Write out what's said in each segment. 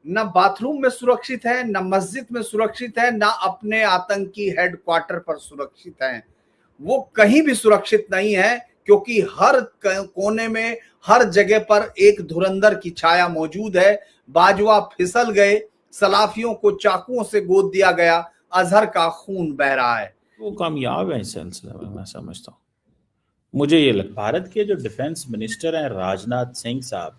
न बाथरूम में सुरक्षित है, न मस्जिद में सुरक्षित है, न अपने आतंकी हेडक्वार्टर पर सुरक्षित है। वो कहीं भी सुरक्षित नहीं है, क्योंकि हर कोने में, हर जगह पर एक धुरंधर की छाया मौजूद है। बाजवा फिसल गए, सलाफियों को चाकुओं से गोद दिया गया, अजहर का खून बह रहा है। वो कामयाब है इस सिलसिले में, मैं समझता हूँ। मुझे ये लगता, भारत के जो डिफेंस मिनिस्टर हैं राजनाथ सिंह साहब,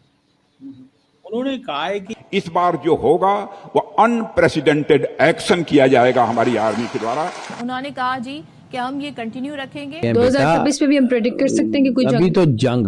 उन्होंने कहा है कि इस बार जो होगा वो अनप्रेसिडेंटेड एक्शन किया जाएगा हमारी आर्मी के द्वारा। उन्होंने कहा जी कि हम ये कंटिन्यू रखेंगे। 2026 में भी हम प्रेडिक्ट कर सकते हैं कि कोई अभी तो जंग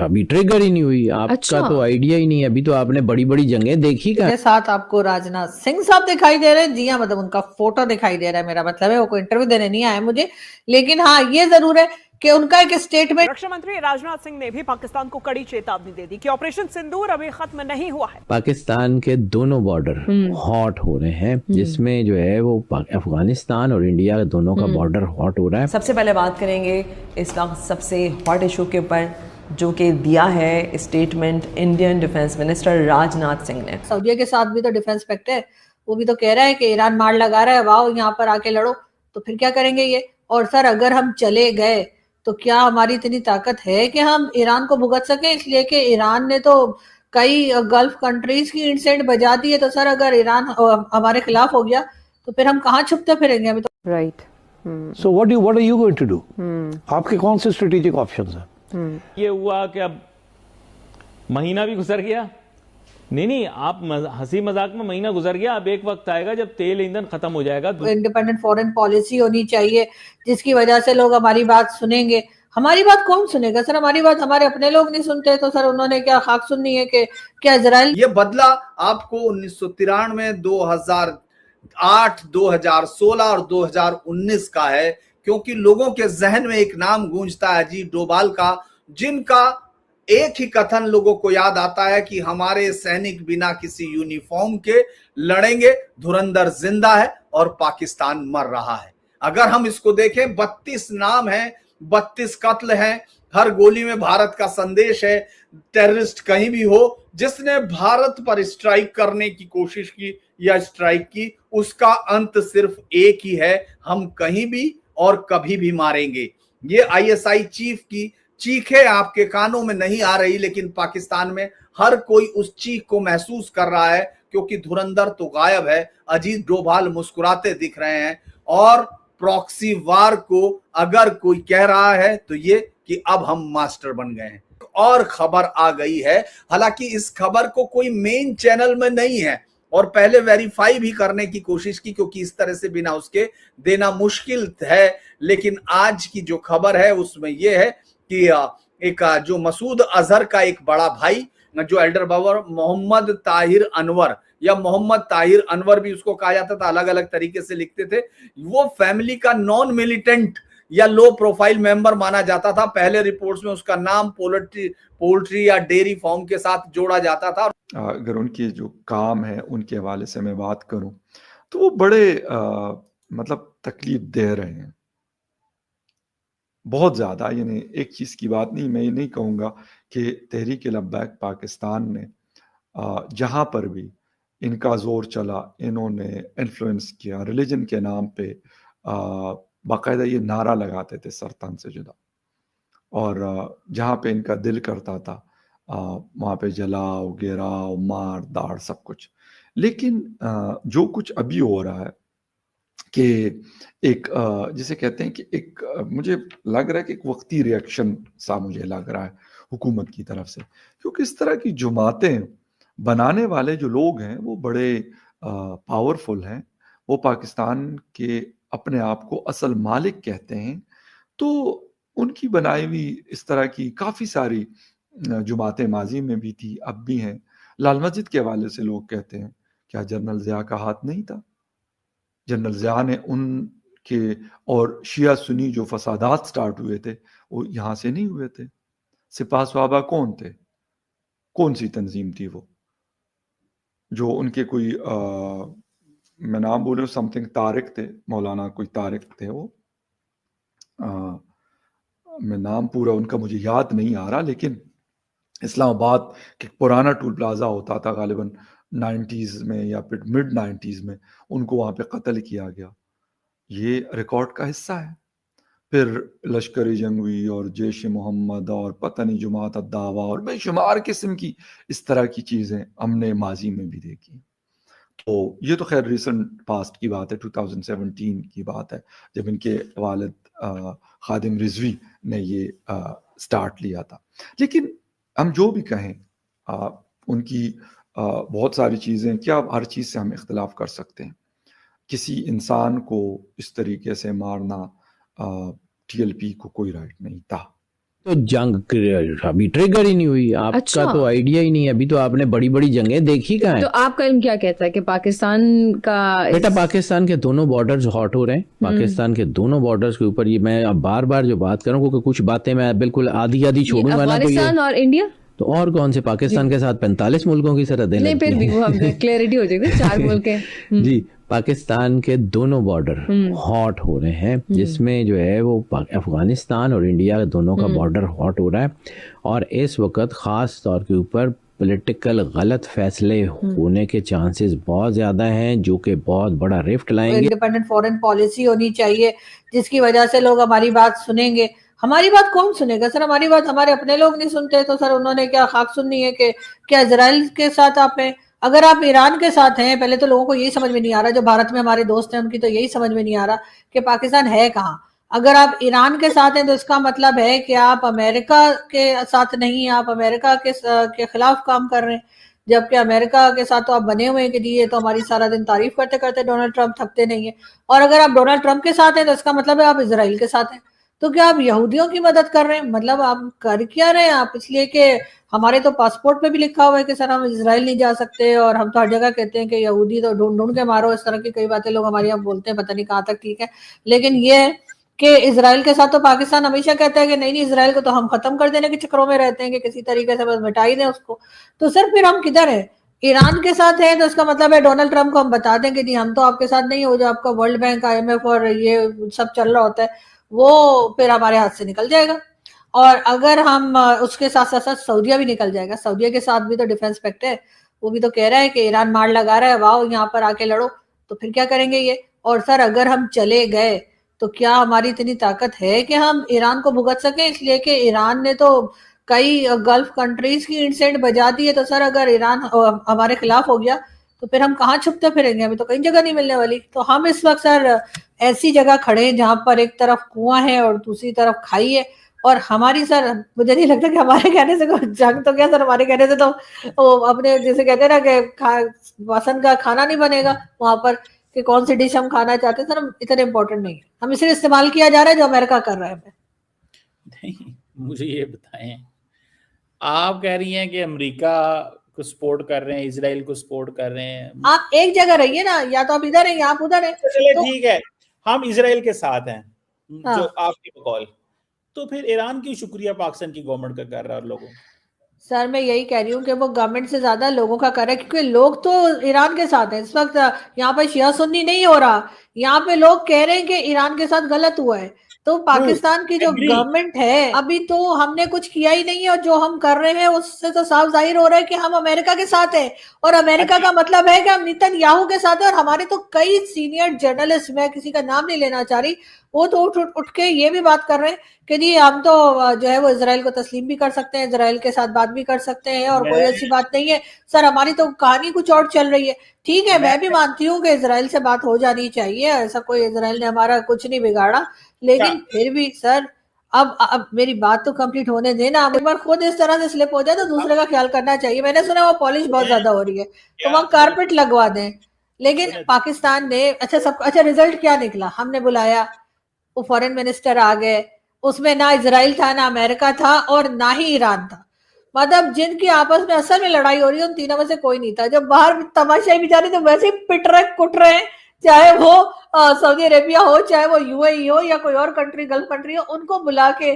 अभी ट्रिगर ही नहीं हुई, आपका अच्छा। तो आइडिया ही नहीं है। अभी तो आपने बड़ी बड़ी जंगें देखी का। मेरे साथ आपको राजनाथ सिंह साहब दिखाई दे रहे हैं। जी हाँ, मतलब उनका फोटो दिखाई दे रहा है। मेरा मतलब है वो कोई इंटरव्यू देने नहीं आया मुझे, लेकिन हाँ ये जरूर है कि उनका एक स्टेटमेंट। रक्षा मंत्री राजनाथ सिंह ने भी पाकिस्तान को कड़ी चेतावनी दे दी कि ऑपरेशन सिंदूर अभी खत्म नहीं हुआ है। पाकिस्तान के दोनों बॉर्डर हॉट हो रहे हैं, जिसमें जो है वो अफगानिस्तान और इंडिया दोनों का बॉर्डर हॉट हो रहा है। सबसे पहले बात करेंगे इस वक्त सबसे हॉट इशू के ऊपर, जो कि दिया है statement Indian defence minister Rajnath Singh ने। सऊदीया के साथ भी तो डिफेंस पैक्ट है, वो भी तो कह रहा है कि ईरान मार लगा रहा है, वाओ यहाँ पर आके लड़ो। तो फिर क्या करेंगे ये? और सर अगर हम चले गए तो क्या हमारी इतनी ताकत है कि हम ईरान को भुगत सके? इसलिए कि ईरान ने तो कई गल्फ कंट्रीज की इंसेंट बजा दी है। तो सर अगर ईरान हमारे खिलाफ हो गया तो फिर हम कहाँ छुपते फिरेंगे? अभी तो right. So what are you going to do? आपके कौन से स्ट्रेटेजिक ऑप्शंस हैं? ये हुआ कि अब महीना भी गुजर गया। नहीं, आप हंसी मजाक में महीना गुजर गया, अब एक वक्त आएगा जब तेल ईंधन खत्म हो जाएगा। इंडिपेंडेंट फॉरेन पॉलिसी होनी चाहिए जिसकी वजह से लोग हमारी बात सुनेंगे। हमारी बात कौन सुनेगा सर? हमारी बात हमारे अपने लोग नहीं सुनते, तो सर उन्होंने क्या खाक सुननी है कि क्या इजराइल? ये बदला आपको 1993, 2008, 2016 और 2019 का है, क्योंकि लोगों के जहन में एक नाम गूंजता है अजीत डोभाल का, जिनका एक ही कथन लोगों को याद आता है कि हमारे सैनिक बिना किसी यूनिफॉर्म के लड़ेंगे, धुरंधर जिंदा है और पाकिस्तान मर रहा है। अगर हम इसको देखें, 32 नाम है, 32 कत्ल हैं, हर गोली में भारत का संदेश है। टेररिस्ट कहीं भी हो, जिसने भारत पर स्ट्राइक करने की कोशिश की या स्ट्राइक की, उसका अंत सिर्फ एक ही है, हम कहीं भी और कभी भी मारेंगे। ये आईएसआई चीफ की चीखें आपके कानों में नहीं आ रही, लेकिन पाकिस्तान में हर कोई उस चीख को महसूस कर रहा है, क्योंकि धुरंधर तो गायब है, अजीत डोभाल मुस्कुराते दिख रहे हैं। और प्रॉक्सी वार को अगर कोई कह रहा है तो ये कि अब हम मास्टर बन गए हैं। और खबर आ गई है, हालांकि इस खबर को कोई मेन चैनल में नहीं है और पहले वेरीफाई भी करने की कोशिश की, क्योंकि इस तरह से बिना उसके देना मुश्किल है। लेकिन आज की जो खबर है उसमें यह है कि एक जो मसूद अजहर का एक बड़ा भाई, जो एल्डर ब्रदर मोहम्मद ताहिर अनवर, या मोहम्मद ताहिर अनवर भी उसको कहा जाता था, अलग अलग तरीके से लिखते थे, वो फैमिली का नॉन मिलिटेंट या लो प्रोफाइल मेंबर माना जाता था। पहले रिपोर्ट्स में उसका नाम पोल्ट्री या डेयरी फार्म के साथ जोड़ा जाता था। अगर उनके जो काम है उनके हवाले से मैं बात करूं तो वो बड़े मतलब तकलीफ दे रहे हैं बहुत ज़्यादा। यानी एक चीज़ की बात नहीं, मैं ये नहीं कहूँगा कि तहरीक लब्बैक पाकिस्तान ने जहाँ पर भी इनका जोर चला, इन्होंने इन्फ्लुएंस किया, रिलीजन के नाम पे बाकायदा ये नारा लगाते थे सरतान से जुदा, और जहाँ पे इनका दिल करता था वहाँ पे जलाओ, गिराओ, मार दाड़ सब कुछ। लेकिन जो कुछ अभी हो रहा है कि एक जिसे कहते हैं कि एक मुझे लग रहा है कि एक वक्ती रिएक्शन सा मुझे लग रहा है हुकूमत की तरफ से, क्योंकि इस तरह की जमातें बनाने वाले जो लोग हैं वो बड़े पावरफुल हैं, वो पाकिस्तान के अपने आप को असल मालिक कहते हैं। तो उनकी बनाई हुई इस तरह की काफ़ी सारी जमातें माजी में भी थी, अब भी हैं। लाल मस्जिद के हवाले से लोग कहते हैं क्या जनरल ज़िया का हाथ नहीं था? जनरल ज़िया ने उनके और शिया सुन्नी जो फसादात स्टार्ट हुए थे वो यहाँ से नहीं हुए थे। सिपाह सहाबा कौन थे? कौन सी तंजीम थी वो जो उनके कोई मैं नाम बोलूँ, समथिंग तारिक थे, मौलाना कोई तारिक थे वो, मैं नाम पूरा उनका मुझे याद नहीं आ रहा, लेकिन इस्लामाबाद के पुराना टूल प्लाजा होता था गालिबन 90s में या फिर मिड 90s में उनको वहाँ पे कत्ल किया गया, ये रिकॉर्ड का हिस्सा है। फिर लश्कर जंगवी और जैश मोहम्मद और पता नहीं जुमात अद-दावा और बेशुमार किस्म की इस तरह की चीज़ें हमने माजी में भी देखी। तो ये तो खैर रिसेंट पास्ट की बात है, 2017 की बात है, जब इनके वालिद खादिम रिजवी ने ये स्टार्ट लिया था। लेकिन हम जो भी कहें, उनकी बहुत सारी चीज़ें, क्या हर चीज़ से हम इख्तिलाफ कर सकते हैं। किसी इंसान को इस तरीके से मारना TLP को कोई राइट नहीं था। तो जंग अभी ट्रिगर ही नहीं हुई, आपका अच्छा। तो आइडिया ही नहीं है। अभी तो आपने बड़ी बड़ी जंगें देखी कहाँ तो है? आपका इल्म क्या कहता है कि पाकिस्तान का बेटा, पाकिस्तान के दोनों बॉर्डर्स हॉट हो रहे हैं। पाकिस्तान के दोनों बॉर्डर्स के ऊपर ये मैं अब बार बार जो बात करूँ, क्योंकि कुछ बातें मैं बिल्कुल आधी आधी छोड़ूंगा ना, तो अफगानिस्तान और इंडिया, तो और कौन से, पाकिस्तान के साथ 45 मुल्कों की सरहदें नहीं लगती फिर भी हैं। वो हम क्लैरिटी हो जाएगी, 4 मुल्क हैं। जी, पाकिस्तान के दोनों बॉर्डर हॉट हो रहे हैं, जिसमें जो है वो अफगानिस्तान और इंडिया दोनों का बॉर्डर हॉट हो रहा है। और इस वक्त ख़ास तौर के ऊपर पॉलिटिकल गलत फैसले होने के चांसेस बहुत ज़्यादा हैं, जो कि बहुत बड़ा रिफ्ट लाएंगे। इंडिपेंडेंट फॉरेन पॉलिसी होनी चाहिए जिसकी वजह से लोग हमारी बात सुनेंगे। हमारी बात कौन सुनेगा सर? हमारी बात हमारे अपने लोग नहीं सुनते, तो सर उन्होंने क्या खाक सुननी है कि क्या इजराइल के साथ आप हैं? अगर आप ईरान के साथ हैं, पहले तो लोगों को यही समझ में नहीं आ रहा, जो भारत में हमारे दोस्त हैं उनकी तो यही समझ में नहीं आ रहा कि पाकिस्तान है कहाँ। अगर आप ईरान के साथ हैं तो इसका मतलब है कि आप अमेरिका के साथ नहीं, आप अमेरिका के खिलाफ काम कर रहे हैं, जबकि अमेरिका के साथ तो आप बने हुए हैं कि जी ये तो हमारी सारा दिन तारीफ करते करते डोनाल्ड ट्रंप थकते नहीं है। और अगर आप डोनाल्ड ट्रंप के साथ हैं तो इसका मतलब है आप इजराइल के साथ हैं। तो क्या आप यहूदियों की मदद कर रहे हैं? मतलब आप कर क्या रहे हैं आप? इसलिए कि हमारे तो पासपोर्ट पे भी लिखा हुआ है कि सर हम इजराइल नहीं जा सकते, और हम तो हर जगह कहते हैं कि यहूदी तो ढूंढ ढूंढ के मारो, इस तरह की कई बातें लोग हमारे यहाँ बोलते हैं, पता नहीं कहाँ तक ठीक है। लेकिन ये है कि इजराइल के साथ तो पाकिस्तान हमेशा कहता है कि नहीं इजराइल को तो हम खत्म कर देने के चक्रों में रहते हैं कि किसी तरीके से बस मिटा ही दें उसको। तो सर फिर हम किधर है? ईरान के साथ है तो इसका मतलब है डोनाल्ड ट्रंप को हम बता दें कि जी हम तो आपके साथ नहीं हो, जो आपका वर्ल्ड बैंक, IMF और ये सब चल रहा होता है वो फिर हमारे हाथ से निकल जाएगा। और अगर हम उसके साथ साथ सऊदीया भी निकल जाएगा। सऊदीया के साथ भी तो डिफेंस पैक्ट है, वो भी तो कह रहा है कि ईरान मार लगा रहा है, वाह यहाँ पर आके लड़ो, तो फिर क्या करेंगे ये? और सर अगर हम चले गए तो क्या हमारी इतनी ताकत है कि हम ईरान को भुगत सके? इसलिए कि ईरान ने तो कई गल्फ कंट्रीज की इंसेंट बजा दी है। तो सर अगर ईरान हमारे खिलाफ हो गया तो फिर हम कहाँ छुपते फिरेंगे? हमें तो कहीं जगह नहीं मिलने वाली। तो हम इस वक्त सर ऐसी जगह खड़े हैं जहां पर एक तरफ कुआं है और दूसरी तरफ खाई है, और हमारी सर मुझे नहीं लगता कि हमारे कहने से जंग तो क्या सर, हमारे कहने से तो अपने जैसे कहते हैं ना कि पसंद का खाना नहीं बनेगा वहां पर कि कौन सी डिश हम खाना चाहते हैं। सर हम इतने इंपॉर्टेंट नहीं है, हम इसे इस्तेमाल किया जा रहा है जो अमेरिका कर रहा है। नहीं, मुझे ये बताएं, आप कह रही हैं कि अमेरिका को सपोर्ट कर रहे हैं, इजराइल को सपोर्ट कर रहे हैं। आप एक जगह रहिए ना, या तो आप इधर हैं या आप उधर हैं। चलिए ठीक है, हम इजराइल के साथ हैं, हाँ। जो आपकी बकौल, तो फिर ईरान की शुक्रिया पाकिस्तान की गवर्नमेंट का कर रहा है लोगों। सर मैं यही कह रही हूँ कि वो गवर्नमेंट से ज्यादा लोगों का कर रहा है, क्योंकि लोग तो ईरान के साथ हैं इस वक्त। यहाँ पर शिया सुन्नी नहीं हो रहा, यहाँ पे लोग कह रहे हैं कि ईरान के साथ गलत हुआ है। तो पाकिस्तान की जो गवर्नमेंट है अभी तो हमने कुछ किया ही नहीं है, और जो हम कर रहे हैं उससे तो साफ जाहिर हो रहा है कि हम अमेरिका के साथ हैं, और अमेरिका का मतलब है कि हम नेतन्याहू के साथ हैं। और हमारे तो कई सीनियर जर्नलिस्ट, मैं किसी का नाम नहीं लेना चाह रही, वो तो उठ के ये भी बात कर रहे हैं कि जी हम तो जो है वो इजराइल को तस्लीम भी कर सकते हैं, इजराइल के साथ बात भी कर सकते हैं, और कोई ऐसी बात नहीं है। सर हमारी तो कहानी कुछ और चल रही है। ठीक है, मैं भी मानती हूँ कि इजराइल से बात हो जानी चाहिए, ऐसा कोई इजराइल ने हमारा कुछ नहीं बिगाड़ा, लेकिन फिर भी सर अब मेरी बात तो कंप्लीट होने देना। एक बार खुद इस तरह से स्लिप हो जाए तो दूसरे का ख्याल करना चाहिए। मैंने सुना वो पॉलिश बहुत ज्यादा हो रही है, तो वहाँ कारपेट लगवा दें। लेकिन पाकिस्तान ने अच्छा रिजल्ट क्या निकला? हमने बुलाया, वो फॉरेन मिनिस्टर आ गए, उसमें ना इजराइल था, ना अमेरिका था, और ना ही ईरान था। मतलब जिनकी आपस में असल में लड़ाई हो रही है उन तीनों में से कोई नहीं था। जब बाहर तमाशाई बेचारे तो वैसे ही पिट रहे कुट रहे हैं, चाहे वो सऊदी अरेबिया हो, चाहे वो UAE हो, या कोई और कंट्री गल्फ कंट्री हो, उनको बुला के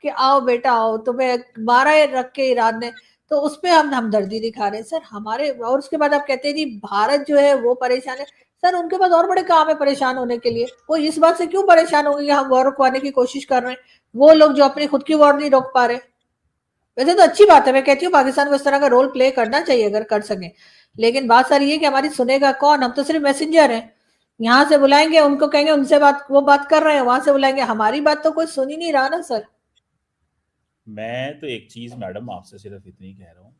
कि आओ बेटा आओ, तुम्हें मारा रख के ईरान ने, तो उस पर हम हमदर्दी दिखा रहे हैं सर हमारे। और उसके बाद आप कहते हैं जी भारत जो है वो परेशान है। सर उनके पास और बड़े काम है परेशान होने के लिए। वो इस बात से क्यों परेशान होंगे कि हम वॉर रुकवाने की कोशिश कर रहे हैं, वो लोग जो अपनी खुद की वॉर नहीं रोक पा रहे। वैसे तो अच्छी बात है, मैं कहती हूँ पाकिस्तान को इस तरह का रोल प्ले करना चाहिए अगर कर सके, लेकिन बात सारी है कि हमारी सुनेगा कौन? हम तो सिर्फ मैसेंजर हैं। यहाँ से बुलाएंगे, उनको कहेंगे उनसे वो बात कर रहे हैं, वहां से बुलाएंगे, हमारी बात तो कोई सुन ही नहीं रहा ना सर। मैं तो एक चीज मैडम आपसे सिर्फ इतनी कह रहा हूँ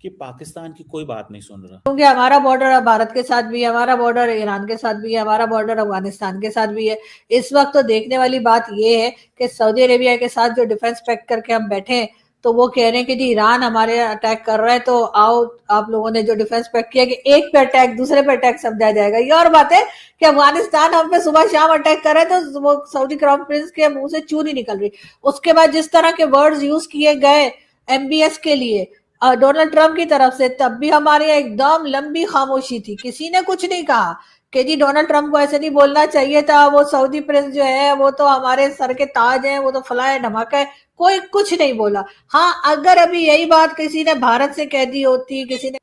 कि पाकिस्तान की कोई बात नहीं सुन रहा, क्योंकि हमारा बॉर्डर भारत के साथ भी है, हमारा बॉर्डर ईरान के साथ भी है, हमारा बॉर्डर अफगानिस्तान के साथ भी है। इस वक्त तो देखने वाली बात ये है कि सऊदी अरेबिया के साथ जो डिफेंस पैक्ट करके हम बैठे हैं, तो वो कह रहे हैं कि जी ईरान हमारे अटैक कर रहा है, तो आओ आप लोगों ने जो डिफेंस पैक्ट किया कि एक पे अटैक दूसरे पे अटैक समझा जाएगा। ये और बात है कि अफगानिस्तान हम पे सुबह शाम अटैक कर रहा है, तो वो सऊदी क्राउन प्रिंस के मुंह से चून ही निकल रही। उसके बाद जिस तरह के वर्ड्स यूज किए गए MBS के लिए डोनाल्ड ट्रंप की तरफ से, तब भी हमारे यहाँ एकदम लंबी खामोशी थी, किसी ने कुछ नहीं कहा कि जी डोनाल्ड ट्रंप को ऐसे नहीं बोलना चाहिए था, वो सऊदी प्रिंस जो है वो तो हमारे सर के ताज हैं, वो तो फलाया धमाका है, कोई कुछ नहीं बोला। हाँ, अगर अभी यही बात किसी ने भारत से कह दी होती, किसी ने,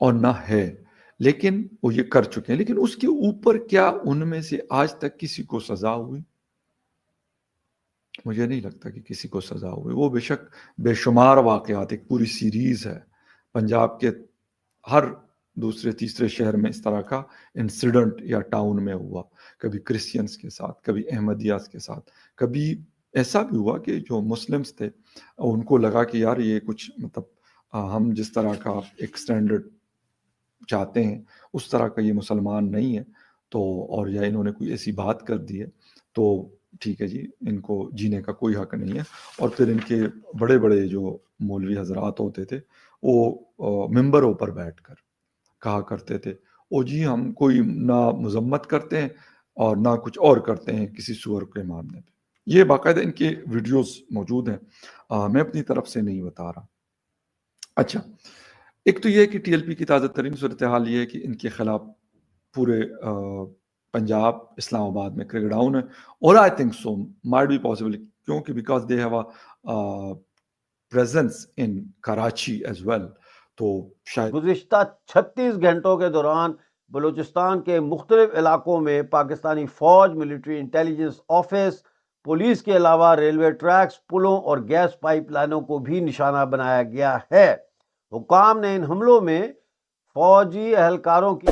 और ना है, लेकिन वो ये कर चुके हैं, लेकिन उसके ऊपर क्या उनमें से आज तक किसी को सजा हुई? मुझे नहीं लगता कि किसी को सजा हुई। वो बेशक बेशुमार वाकयात, एक पूरी सीरीज है, पंजाब के हर दूसरे तीसरे शहर में इस तरह का इंसिडेंट या टाउन में हुआ, कभी क्रिश्चियंस के साथ, कभी अहमदियास के साथ, कभी ऐसा भी हुआ कि जो मुस्लिम्स थे उनको लगा कि यार ये कुछ मतलब हम जिस तरह का एक स्टैंडर्ड चाहते हैं उस तरह का ये मुसलमान नहीं है, तो और या इन्होंने कोई ऐसी बात कर दी है तो ठीक है जी, इनको जीने का कोई हक नहीं है। और फिर इनके बड़े बड़े जो मौलवी हजरात होते थे वो मिंबरों पर बैठकर कहा करते थे, ओ जी हम कोई ना मजम्मत करते हैं और ना कुछ और करते हैं किसी सूअर के मामले में। ये बाकायदा इनके वीडियोस मौजूद हैं, मैं अपनी तरफ से नहीं बता रहा। अच्छा, एक तो ये है कि TLP की ताज़ा तरीन सूरत हाल ये है कि इनके खिलाफ पूरे पंजाब इस्लामाबाद में क्रैकडाउन है, और I think so might be possible, क्योंकि because they have a presence in Karachi as well, तो शायद गुज़िश्ता 36 घंटों के दौरान बलूचिस्तान के मुख्तलिफ इलाकों में पाकिस्तानी फौज, मिलिट्री इंटेलिजेंस ऑफिस, पुलिस के अलावा रेलवे ट्रैक्स, पुलों और गैस पाइपलाइनों को भी निशाना बनाया गया है। हुकाम ने इन हमलों में फौजी एहलकारों की